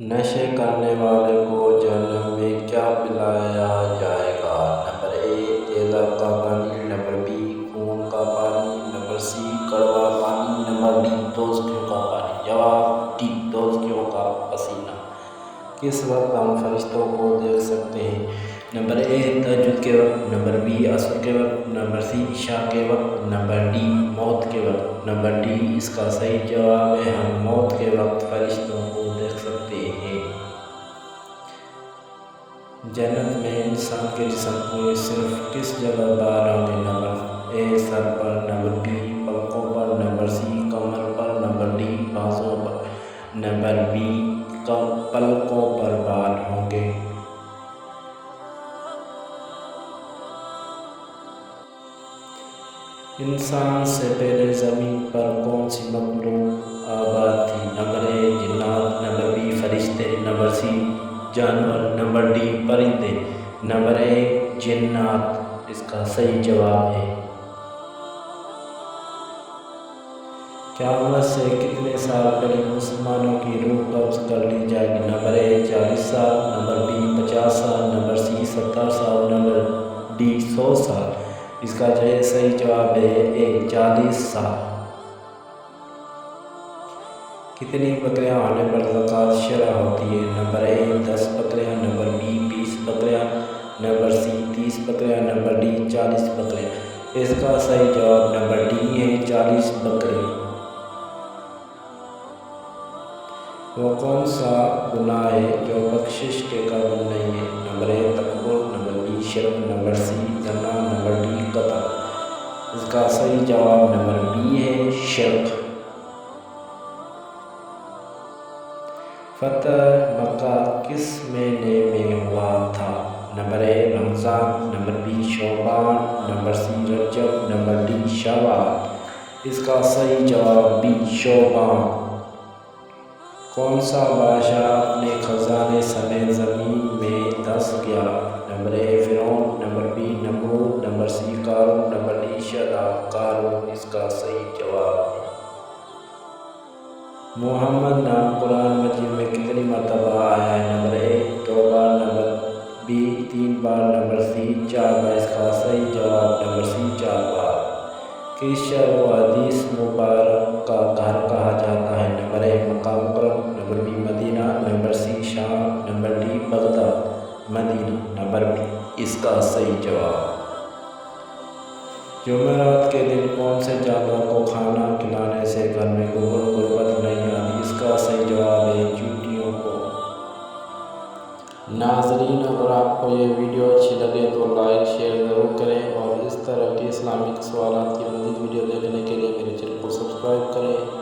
नशे करने वाले को जहन्नम में क्या पिलाया जाएगा? नंबर ए तेज़ाब का पानी, नंबर बी खून का पानी, नंबर सी कड़वा पानी, नंबर डी दोस्तियों का पानी। जवाब डी दोस्तियों का पसीना। किस वक्त हम फरिश्तों को देख सकते हैं? नंबर ए तहज्जुद के वक्त, नंबर बी असर के वक्त, नंबर सी इशा के वक्त, नंबर डी मौत के वक्त। नंबर डी इसका सही जवाब है, हम मौत के वक्त फरिश्तों को देख सकते हैं। जन्नत में इंसान के जिस्म में सिर्फ किस जगह बाल होंगे? नंबर ए सर पर, नंबर बी पलकों पर, नंबर सी कमर पर, नंबर डी बाजों पर, नंबर बी पलकों पर बाल होंगे। इंसान से पहले ज़मीन पर कौन सी मखलूक आबाद थी? नंबर ए जिन्नात, नंबर बी फरिश्ते, नंबर सी जानवर, नंबर डी परिंदे। नंबर ए जिन्नात इसका सही जवाब है। क़यामत से कितने साल पहले मुसलमानों की रूह कब्ज़ कर ली जाएगी? नंबर ए 40 साल, नंबर बी 50 साल, नंबर सी 70 साल, नंबर डी 100 साल। इसका सही जवाब है ए 40 साल। कितनी बकरियां होने पर ज़कात शरअ होती है? नंबर ए 10 बकरियां, नंबर बी 20 बकरियां, नंबर सी 30 बकरियां, नंबर डी 40 बकरियां। इसका सही जवाब नंबर डी है 40 बकरियां। वो कौन सा गुनाह है जो बख्शिश के काबिल नहीं है? नंबर ए तकब्बुर, नंबर बी शिर्क, नंबर सी ज़ना, नंबर डी कत्ल। इसका सही जवाब नंबर बी है शिर्क। फतह मक्का किस महीने में हुआ था? नंबर ए रमज़ान, नंबर बी शौबान, नंबर सी रजब, नंबर डी शवाल। इसका सही जवाब बी शौबान। कौन सा बादशाह अपने खजाने समेत ज़मीन में धंस गया? नंबर ए फ़िरौन, नंबर बी नमरूद, नंबर सी क़ारून, नंबर डी शद्दाद। क़ारून इसका सही जवाब है। मोहम्मद नाम कुरान मजीद में कितनी मरतबा आया है? नंबर ए 2 बार, नंबर बी 3 बार, नंबर सी 4 बार। इसका सही जवाब नंबर सी 4 बार। किस शहर को हदीस मुबारक का घर कहा जाता है? नंबर ए मक्का मुकर्रम, number B Medina, number C शाम, number D Baghdad. Medina number B इसका सही जवाब। जुमेरात के दिन कौन से जानवर को खाना खिलाने से घर में गुर्बत नहीं आती? इसका सही जवाब है चींटियों को। नाज़रीन, अगर आपको ये वीडियो अच्छी लगे तो लाइक शेयर ज़रूर करें और इस तरह के इस्लामिक सवालात की मज़ीद वीडियो देखने के लिए मेरे चैनल को सब्सक्राइब करें।